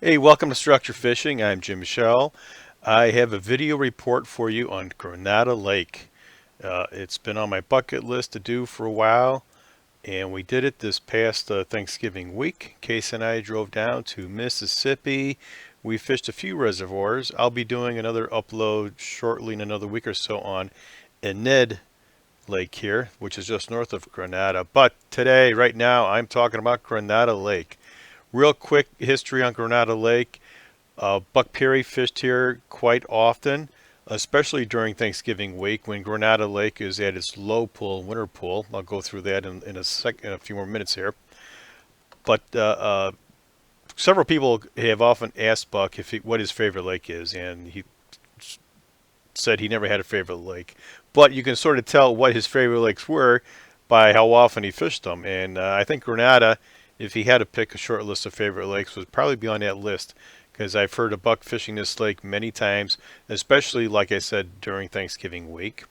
Hey, welcome to Structure Fishing. I'm Jim Michelle. I have a video report for you on Granada Lake. It's been on my bucket list to do for a while, and we did it this past Thanksgiving week. Case and I drove down to Mississippi. We fished a few reservoirs. I'll be doing another upload shortly in another week or so on Enid Lake here, which is just north of Granada. But today, right now, I'm talking about Granada Lake. Real quick history on Granada Lake. Buck Perry fished here quite often, especially during Thanksgiving week when Granada Lake is at its low pool, winter pool. I'll go through that in a few more minutes here. But several people have often asked Buck what his favorite lake is, and he said he never had a favorite lake. But you can sort of tell what his favorite lakes were by how often he fished them. And I think Granada, if he had to pick a short list of favorite lakes, would probably be on that list because I've heard of Buck fishing this lake many times, especially, like I said, during Thanksgiving week.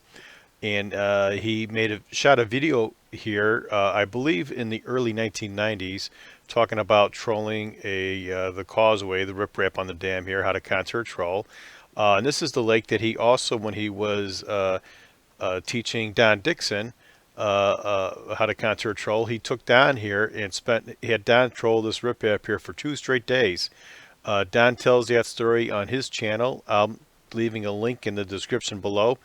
And he shot a video here, I believe in the early 1990s, talking about trolling the causeway, the riprap on the dam here, how to contour troll. And this is the lake that he also, when he was teaching Don Dixon how to contour troll, he took Don here and he had Don troll this riprap here for 2 straight days. Don tells that story on his channel. I'm leaving a link in the description below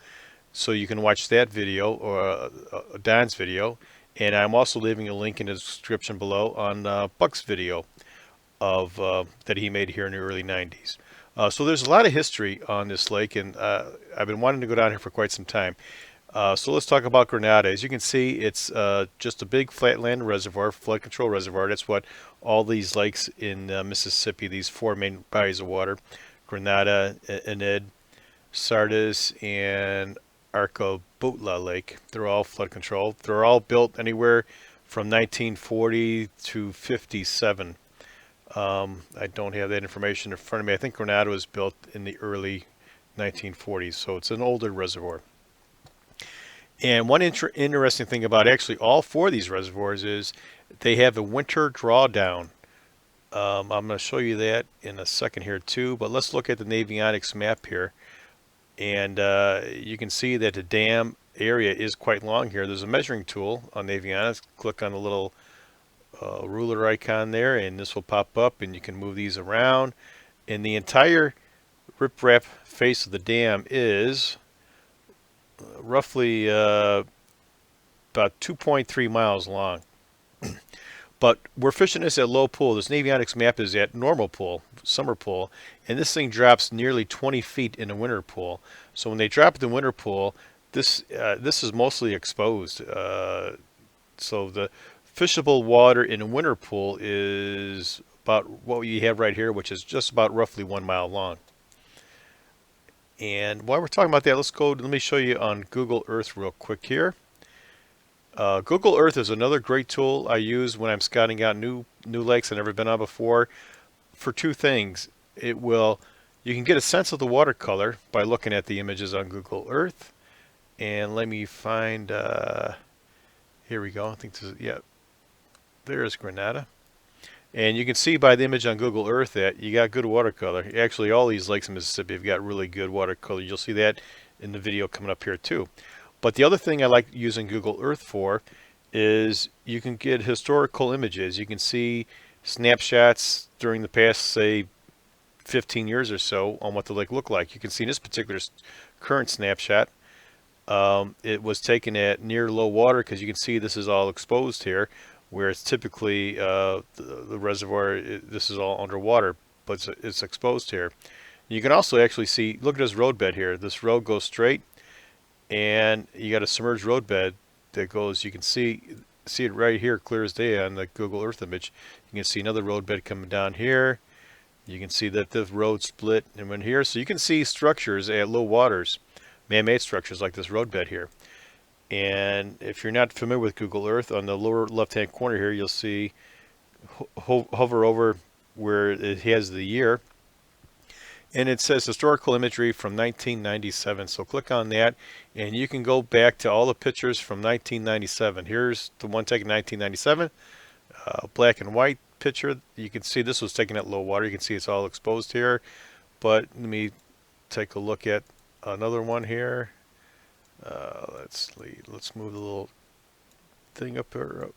so you can watch that video, or Don's video. And I'm also leaving a link in the description below on Buck's video of that he made here in the early 90s. So there's a lot of history on this lake, and I've been wanting to go down here for quite some time. So let's talk about Granada. As you can see, it's just a big flatland reservoir, flood control reservoir. That's what all these lakes in Mississippi, these 4 main bodies of water, Grenada, Enid, Sardis, and Arcobutla Lake, they're all flood controlled. They're all built anywhere from 1940 to 57. I don't have that information in front of me. I think Granada was built in the early 1940s, so it's an older reservoir. And one interesting thing about actually all 4 of these reservoirs is they have a winter drawdown. I'm going to show you that in a second here too, but let's look at the Navionics map here. And you can see that the dam area is quite long here. There's a measuring tool on Navionics. Click on the little ruler icon there, and this will pop up, and you can move these around. And the entire riprap face of the dam is roughly about 2.3 miles long. But we're fishing this at low pool. This Navionics map is at normal pool, summer pool, and this thing drops nearly 20 feet in a winter pool. So when they drop the winter pool, this is mostly exposed. So the fishable water in a winter pool is about what you have right here, which is just about roughly 1 mile long. And while we're talking about that, let me show you on Google Earth real quick here. Google Earth is another great tool I use when I'm scouting out new lakes I've never been on before for 2 things. You can get a sense of the watercolor by looking at the images on Google Earth. And let me find, here we go. I think this is, yeah, there's Granada. And you can see by the image on Google Earth that you got good watercolor. Actually, all these lakes in Mississippi have got really good watercolor. You'll see that in the video coming up here too. But the other thing I like using Google Earth for is you can get historical images. You can see snapshots during the past, say, 15 years or so on what the lake looked like. You can see in this particular current snapshot, it was taken at near low water, because you can see this is all exposed here, where it's typically the reservoir, this is all underwater, but it's exposed here. You can also actually see, look at this roadbed here. This road goes straight, and you got a submerged roadbed that goes, you can see it right here clear as day on the Google Earth image. You can see another roadbed coming down here. You can see that the road split and went here. So you can see structures at low waters, man-made structures like this roadbed here. And if you're not familiar with Google Earth, on the lower left-hand corner here, you'll see, hover over where it has the year, and it says historical imagery from 1997. So click on that, and you can go back to all the pictures from 1997. Here's the one taken in 1997, black and white, picture, you can see this was taken at low water. You can see it's all exposed here. But let me take a look at another one here. Let's move the little thing up here.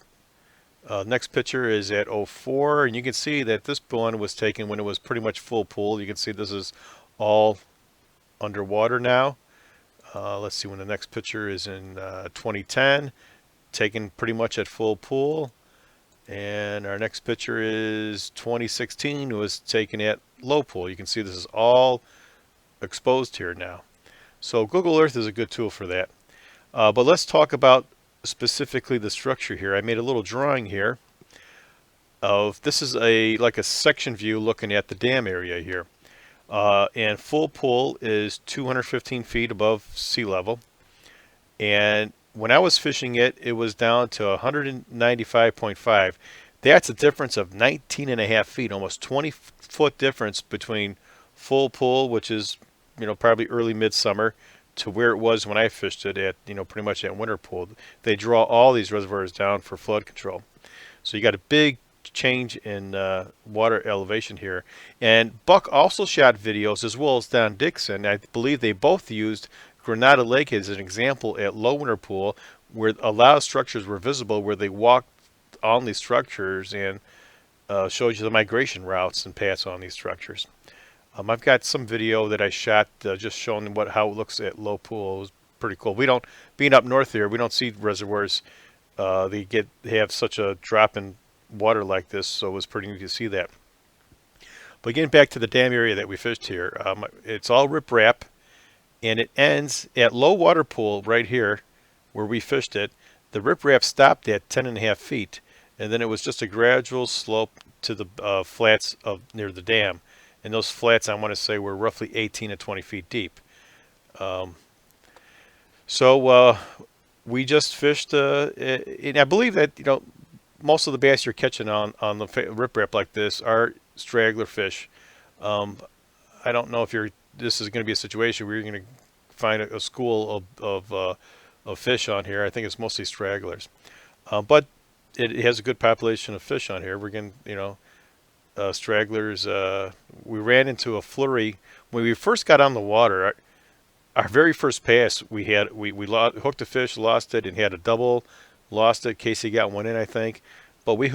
Next picture is at 04, and you can see that this one was taken when it was pretty much full pool. You can see this is all underwater now. Let's see when the next picture is in 2010, taken pretty much at full pool. And our next picture is 2016, it was taken at low pool. You can see this is all exposed here now. So Google Earth is a good tool for that. But let's talk about specifically the structure here. I made a little drawing here of, this is like a section view looking at the dam area here. And full pool is 215 feet above sea level. And when I was fishing it, it was down to 195.5. That's a difference of 19.5 feet, almost 20-foot difference between full pool, which is, probably early midsummer, to where it was when I fished it at, pretty much at winter pool. They draw all these reservoirs down for flood control. So you got a big change in water elevation here. And Buck also shot videos, as well as Don Dixon. I believe they both used Granada Lake as an example at low winter pool, where a lot of structures were visible, where they walked on these structures and showed you the migration routes and paths on these structures. I've got some video that I shot just showing how it looks at low pool. It was pretty cool. Being up north here, we don't see reservoirs. They have such a drop in water like this, so it was pretty neat to see that. But getting back to the dam area that we fished here, it's all riprap. And it ends at low water pool right here where we fished it. The riprap stopped at 10.5 feet, and then it was just a gradual slope to the flats near the dam. And those flats, I want to say, were roughly 18 to 20 feet deep. So we just fished, and I believe that most of the bass you're catching on the riprap like this are straggler fish. I don't know if this is going to be a situation where you're going to find a school of fish on here. I think it's mostly stragglers, but it has a good population of fish on here. We're getting, stragglers. We ran into a flurry when we first got on the water. Our very first pass, we hooked a fish, lost it, and had a double, lost it. Casey got one in, I think. But we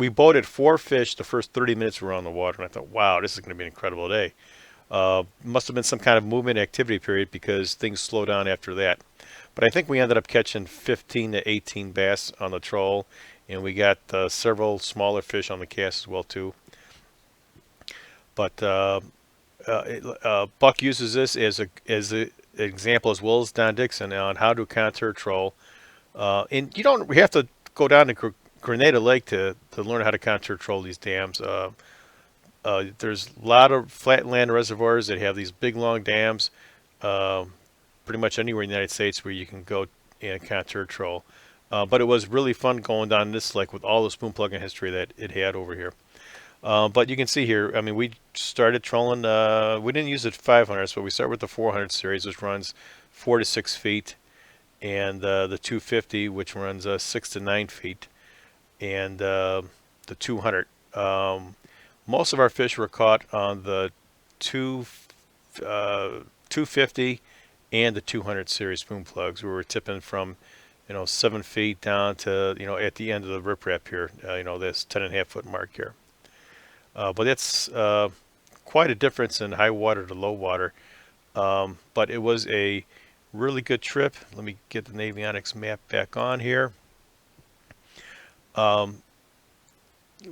boated 4 fish the first 30 minutes we were on the water, and I thought, wow, this is going to be an incredible day. Must have been some kind of movement activity period, because things slow down after that. But I think we ended up catching 15 to 18 bass on the troll, and we got several smaller fish on the cast as well too. But Buck uses this as an example, as well as Don Dixon, on how to contour troll. And we have to go down to Grenada Lake to learn how to contour troll these dams. There's a lot of flatland reservoirs that have these big long dams, pretty much anywhere in the United States where you can go and contour troll. But it was really fun going down this lake with all the spoon plugging history that it had over here. But you can see here, I mean, we started trolling, we didn't use it 500s, but we start with the 400 series, which runs 4 to 6 feet, and the 250, which runs 6 to 9 feet, and the 200. Most of our fish were caught on the 250 and the 200 series spoon plugs. We were tipping from 7 feet down to at the end of the riprap here, this 10.5 foot mark here. But that's quite a difference in high water to low water. But it was a really good trip. Let me get the Navionics map back on here.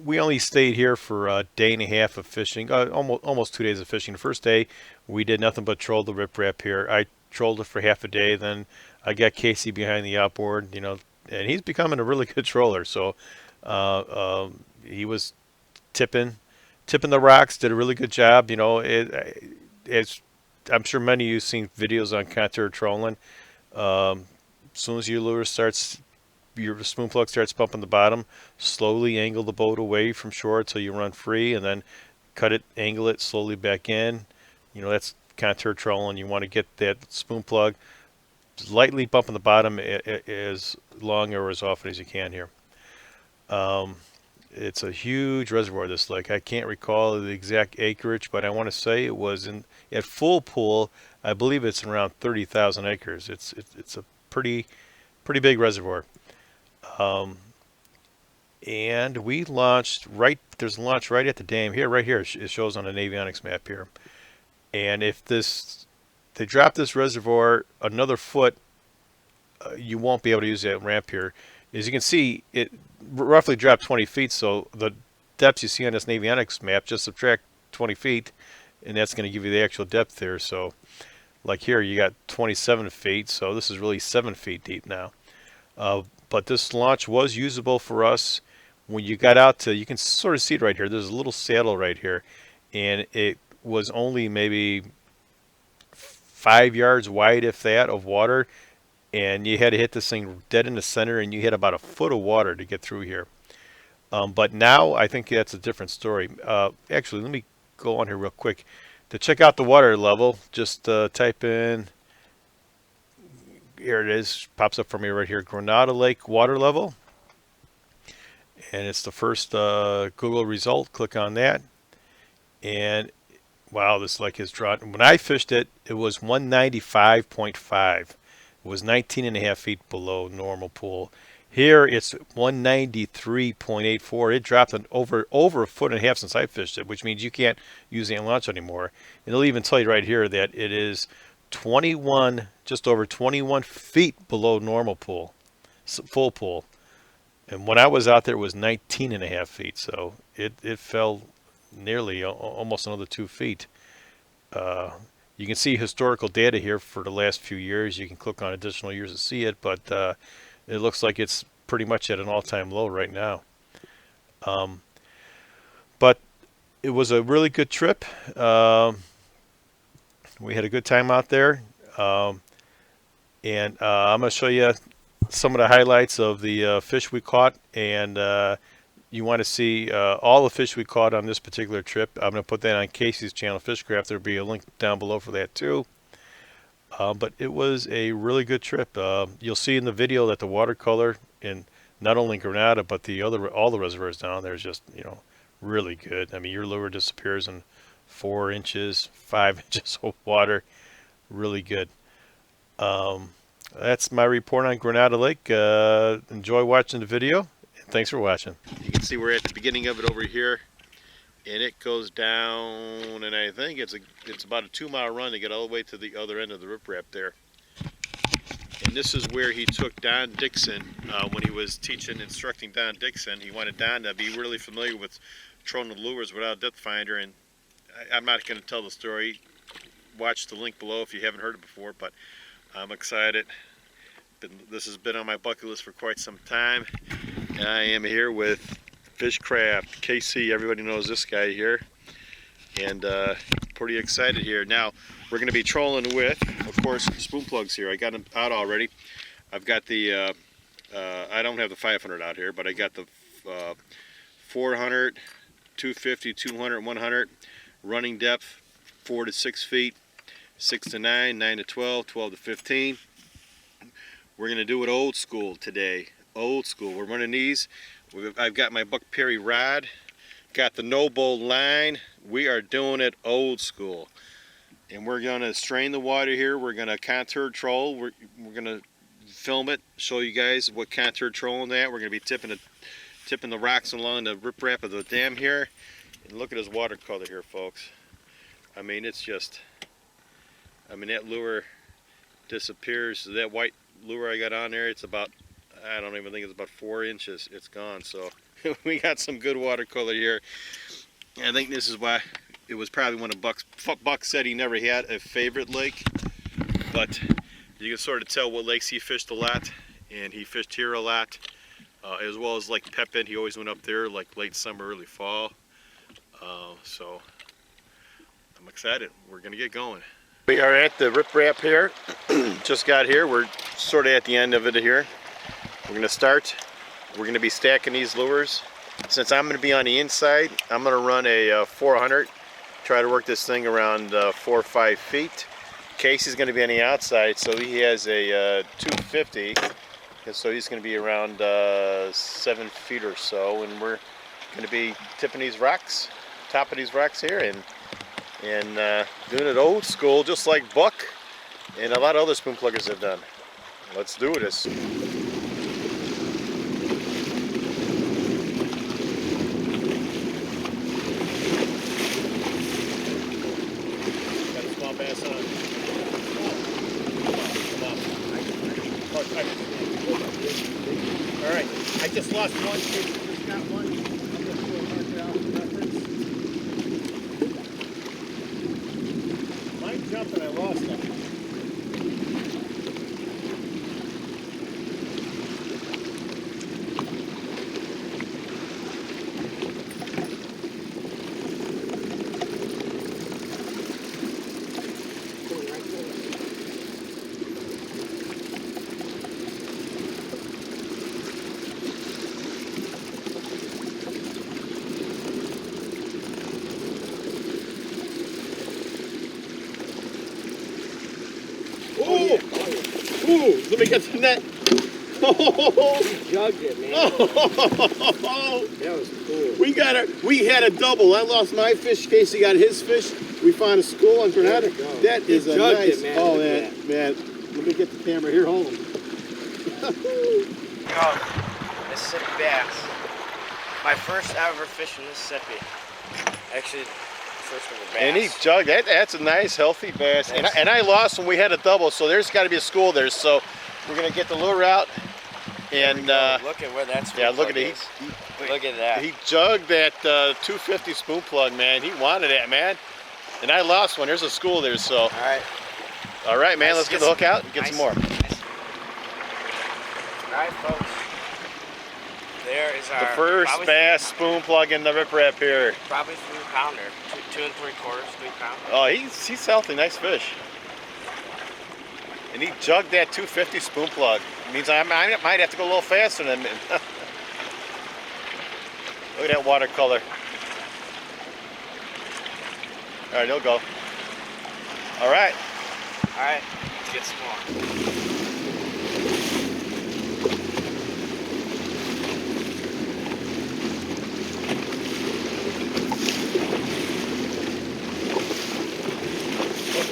We only stayed here for a day and a half of fishing, almost 2 days of fishing. The first day, we did nothing but troll the riprap here. I trolled it for half a day, then I got Casey behind the outboard, and he's becoming a really good troller. So he was tipping the rocks, did a really good job. I'm sure many of you have seen videos on contour trolling. As soon as your lure your spoon plug starts pumping the bottom, slowly angle the boat away from shore until you run free, and then cut it, angle it slowly back in. That's contour trolling. You want to get that spoon plug lightly bumping the bottom as long or as often as you can here. It's a huge reservoir, this lake. I can't recall the exact acreage, but I want to say it was at full pool. I believe it's around 30,000 acres. It's a pretty big reservoir. Um, and we launched right. There's a launch right at the dam here, right here. It shows on an avionics map here. And if they drop this reservoir another foot, you won't be able to use that ramp here. As you can see, it roughly dropped 20 feet. So the depths you see on this avionics map, just subtract 20 feet, and that's going to give you the actual depth there. So like here, you got 27 feet. So this is really 7 feet deep now. But this launch was usable for us. When you got out to, you can sort of see it right here. There's a little saddle right here, and it was only maybe 5 yards wide, if that, of water, and you had to hit this thing dead in the center, and you had about a foot of water to get through here. But now I think that's a different story. Actually, let me go on here real quick. To check out the water level, just type in, here it is, pops up for me right here, Granada Lake water level. And it's the first Google result. Click on that. And wow, this lake has dropped. When I fished it, it was 195.5. It was 19 and a half feet below normal pool. Here it's 193.84. It dropped over a foot and a half since I fished it, which means you can't use the launch anymore. And it'll even tell you right here that it is 21, just over 21 feet below normal pool, full pool. And when I was out there, it was 19 and a half feet. So it fell nearly almost another 2 feet. You can see historical data here for the last few years. You can click on additional years to see it, but it looks like it's pretty much at an all-time low right now. But it was a really good trip. We had a good time out there. And I'm going to show you some of the highlights of the fish we caught, and you want to see all the fish we caught on this particular trip. I'm going to put that on Casey's channel, Fishcraft. There'll be a link down below for that too. But it was a really good trip. You'll see in the video that the watercolor in not only Granada but all the reservoirs down there is just, really good. I mean, your lure disappears in 4 inches, 5 inches of water. Really good. That's my report on Granada Lake. Enjoy watching the video. Thanks for watching. You can see we're at the beginning of it over here, and it goes down, and I think it's about a 2-mile run to get all the way to the other end of the riprap there. And this is where he took Don Dixon when he was instructing Don Dixon. He wanted Don to be really familiar with trolling the lures without a depth finder, and I'm not going to tell the story. Watch the link below if you haven't heard it before, but I'm excited. This has been on my bucket list for quite some time. And I am here with Fishcraft, KC. Everybody knows this guy here. And pretty excited here. Now, we're going to be trolling with, of course, spoon plugs here. I got them out already. I've got the, I don't have the 500 out here, but I got the 400, 250, 200, 100. Running depth, 4 to 6 feet. 6 to 9, 9 to 12, 12 to 15. We're going to do it old school today. Old school. We're running these. I've got my Buck Perry rod. Got the no bowl line. We are doing it old school. And we're going to strain the water here. We're going to contour troll. We're going to film it, show you guys what contour trolling that. We're going to be tipping the rocks along the riprap of the dam here. And look at his watercolor here, folks. I mean, it's just... that lure disappears. That white lure I got on there, it's about, I don't even think it's about 4 inches. It's gone. So we got some good watercolor here. And I think this is why it was probably one of Buck's. Buck said he never had a favorite lake, but you can sort of tell what lakes he fished a lot, and he fished here a lot, as well as Lake Pepin. He always went up there like late summer, early fall. So I'm excited. We're gonna get going. We are at the riprap here. Just got here. We're sort of at the end of it here. We're going to start. We're going to be stacking these lures. Since I'm going to be on the inside, I'm going to run a 400. Try to work this thing around 4 or 5 feet. Casey's going to be on the outside, so he has a 250. And so he's going to be around 7 feet or so. And we're Going to be tipping these rocks, top of these rocks here, and doing it old school, just like Buck and a lot of other spoon pluggers have done. Let's do this. Got a small bass on. All right, I just lost one. Just got one. I'm just going to mark it out for reference. Mine jumped and I lost them. Ooh, let me get the net. Oh, You jugged it, man. oh, That was cool. we had a double. I lost my fish, Casey got his fish. We found a school on Grenada. That is a nice. It, man. Oh man, let me get the camera here. Hold on. Oh, Mississippi bass. My first ever fish in Mississippi. Actually, first ever bass. And he jugged. That's a nice, healthy bass. And I lost when we had a double, so there's got to be a school there. So we're gonna get the lure out. And look at where that's. Yeah, look at it. Look at that. He jugged that 250 spoon plug, man. He wanted that, man. And I lost one. There's a school there, so. All right, man. Let's get the hook out and get some more. All right, folks. There is our The first bass spoon plug in the rip rap here. Probably 3 pounder, 2 3/4, 3 pound. Oh, he's healthy, nice fish. And he jugged that 250 spoon plug. It means I might have to go a little faster than him. Look at that watercolor. All right, he'll go. All right. All right, let's get some more.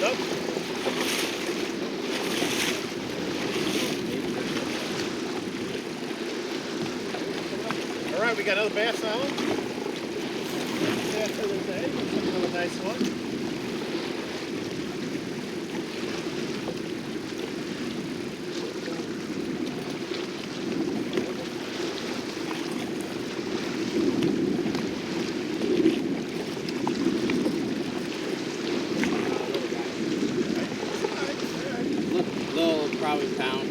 Up. All right, we got another bass on. Bass for the day. Another nice one. Little, probably pound.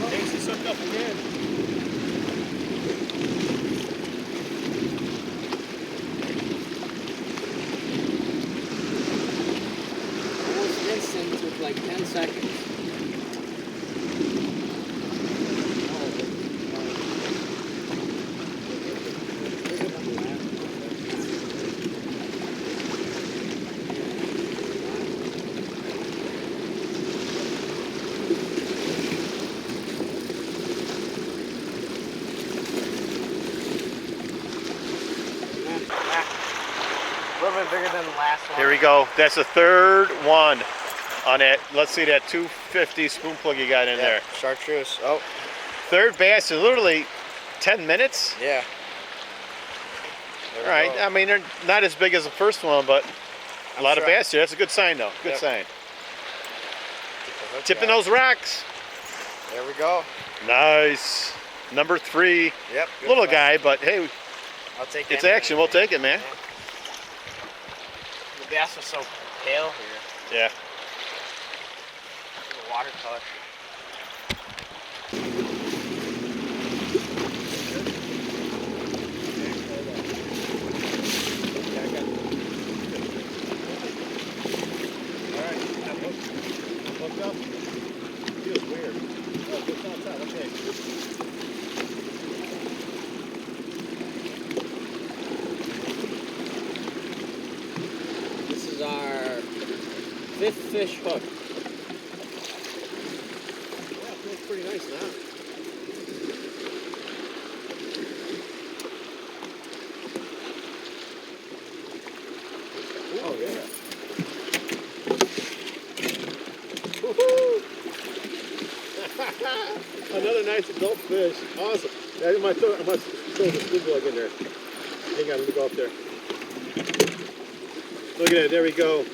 Casey sucked up again. Almost instant, took like 10 seconds. A little bit bigger than the last one. Here we go. That's the third one on that. Let's see that 250 spoon plug you got in there. Chartreuse. Oh, Third bass in literally 10 minutes. yeah. All right. I mean, they're not as big as the first one, but a lot of bass here. That's a good sign, though. Good sign. Tipping those rocks. There we go. Nice. Number 3. Yep. good Little fight. guy, but hey, I'll take it's anything. action. We'll take it, man. The bass was so pale here. Yeah. The watercolor. All right. Hooked up. Feels weird. Oh, it's on top. Okay. This is our 5th fish hooked. Yeah, it feels pretty nice now. Oh yeah. Another nice adult fish. Awesome. I must throw the spoon plug in there. Hang on, let me go up there. Look at that, there we go.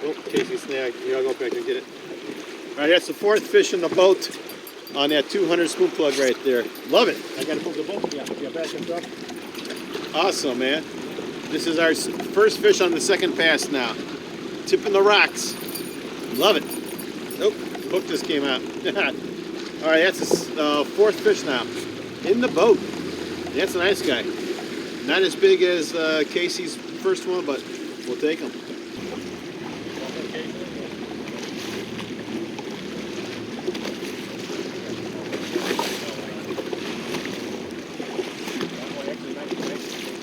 Oh, Casey snagged. Here, I'll go back and get it. All right, that's the 4th fish in the boat on that 200 spoon plug right there. Love it. I gotta move the boat. Yeah, back and up. Awesome, man. This is our first fish on the 2nd pass now. Tipping the rocks. Love it. Nope, hook just came out. All right, that's the 4th fish now. In the boat. That's a nice guy. Not as big as Casey's first one, but we'll take him.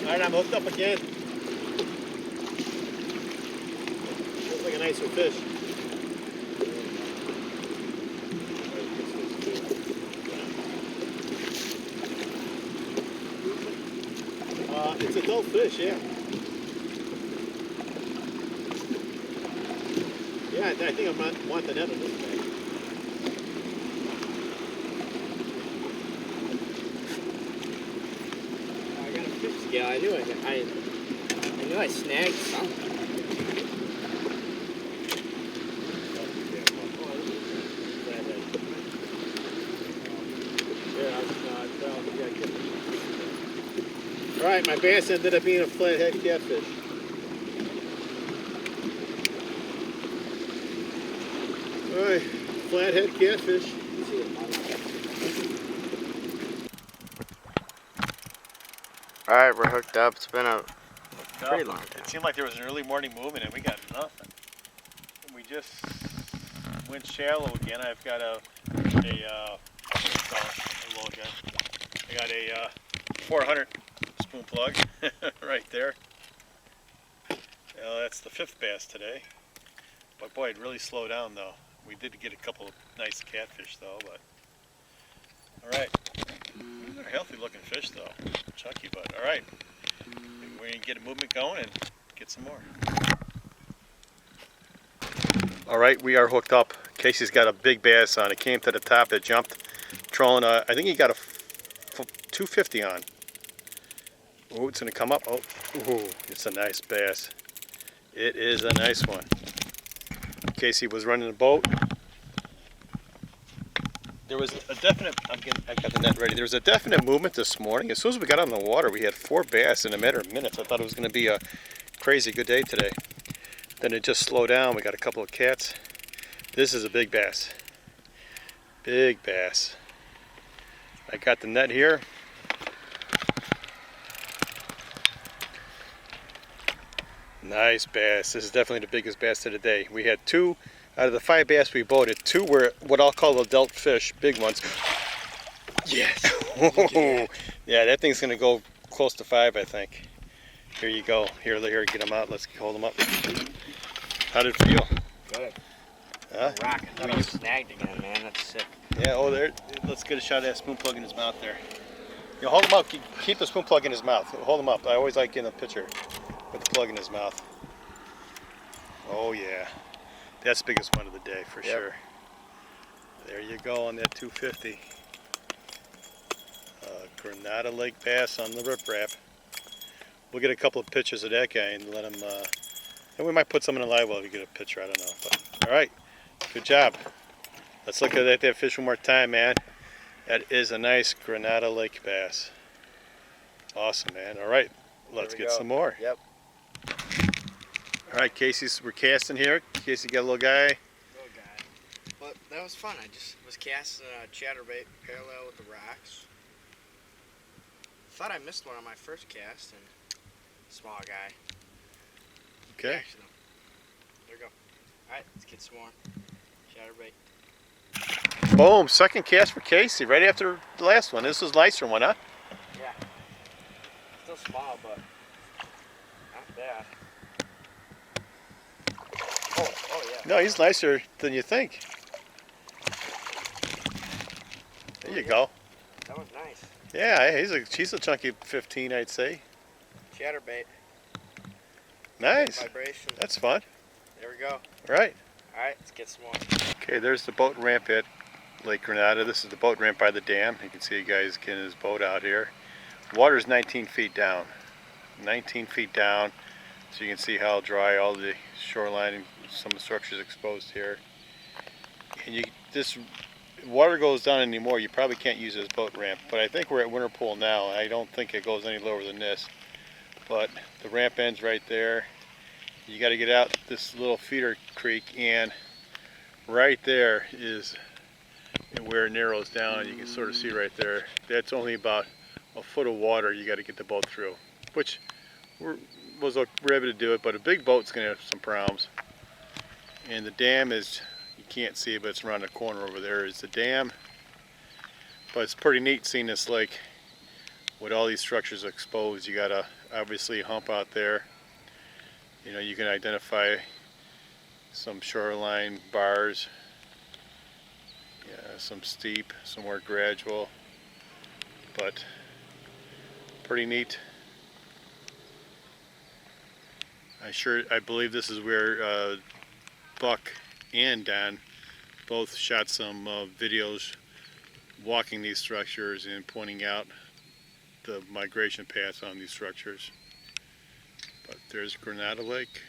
All right, I'm hooked up again. Looks like a nicer fish. It's a adult fish, yeah. Yeah, I think I want the net on this guy. I got a fish scale. I knew I snagged something. All right, my bass ended up being a flathead catfish. All right, flathead catfish. Alright, we're hooked up. It's been a pretty long time. It seemed like there was an early morning movement and we got nothing. We just went shallow again. I've got a little guy. I got a 400 spoon plug right there. That's the 5th bass today. But boy, it really slowed down though. We did get a couple of nice catfish though, but all right. These are healthy looking fish though. Chunky, but all right. We're gonna get a movement going and get some more. All right, we are hooked up. Casey's got a big bass on. It came to the top. It jumped. Trolling. I think he got a 250 on. Oh, it's gonna come up. Oh, ooh, it's a nice bass. It is a nice one. Casey was running the boat. There was a definite, I got the net ready. There was a definite movement this morning. As soon as we got on the water, we had 4 bass in a matter of minutes. I thought it was going to be a crazy good day today. Then it just slowed down. We got a couple of cats. This is a big bass. Big bass. I got the net here. Nice bass. This is definitely the biggest bass of the day. We had 2 out of the 5 bass we boated. 2 were what I'll call adult fish, big ones. Yes. Yeah, that thing's gonna go close to 5, I think. Here you go. Here, get them out. Let's hold them up. How did it feel? Good. Huh? Rocking. I mean, snagged again, man. That's sick. Yeah. Oh, there. Let's get a shot of that spoon plug in his mouth there. You hold him up. Keep the spoon plug in his mouth. Hold him up. I always like getting a picture with the plug in his mouth. Oh yeah. That's the biggest one of the day for sure. There you go on that 250. Granada Lake bass on the riprap. We'll get a couple of pictures of that guy and let him, and we might put some in a live well if you get a picture, I don't know. But, all right, good job. Let's look at that fish one more time, man. That is a nice Granada Lake bass. Awesome, man. All right, let's get some more. Yep. All right, we're casting here. Casey got a little guy. Little guy. But that was fun. I just was casting a chatterbait parallel with the rocks. Thought I missed one on my first cast, and small guy. Okay. Actually, no. There we go. All right, let's get some more chatterbait. Boom, second cast for Casey right after the last one. This was the nicer one, huh? Yeah. Still small, but not bad. Oh yeah. No, he's nicer than you think. There you go. That was nice. Yeah, he's a chunky 15, I'd say. Chatterbait. Nice. Vibration. That's fun. There we go. Right. Alright, let's get some more. Okay, there's the boat ramp at Lake Grenada. This is the boat ramp by the dam. You can see a guy's getting his boat out here. Water's 19 feet down. 19 feet down. So you can see how dry all the shoreline and some of the structures exposed here. And this water goes down anymore, you probably can't use this boat ramp. But I think we're at winter pool now. I don't think it goes any lower than this. But the ramp ends right there. You got to get out this little feeder creek, and right there is where it narrows down. You can sort of see right there. That's only about a foot of water you got to get the boat through, which we're able to do it. But a big boat's going to have some problems. And the dam is, you can't see it, but it's around the corner over there is the dam. But it's pretty neat seeing this lake with all these structures exposed. You got to obviously hump out there. You know, you can identify some shoreline bars, some steep, some more gradual, but pretty neat. I believe this is where Buck and Don both shot some videos walking these structures and pointing out the migration paths on these structures. But there's Granada Lake.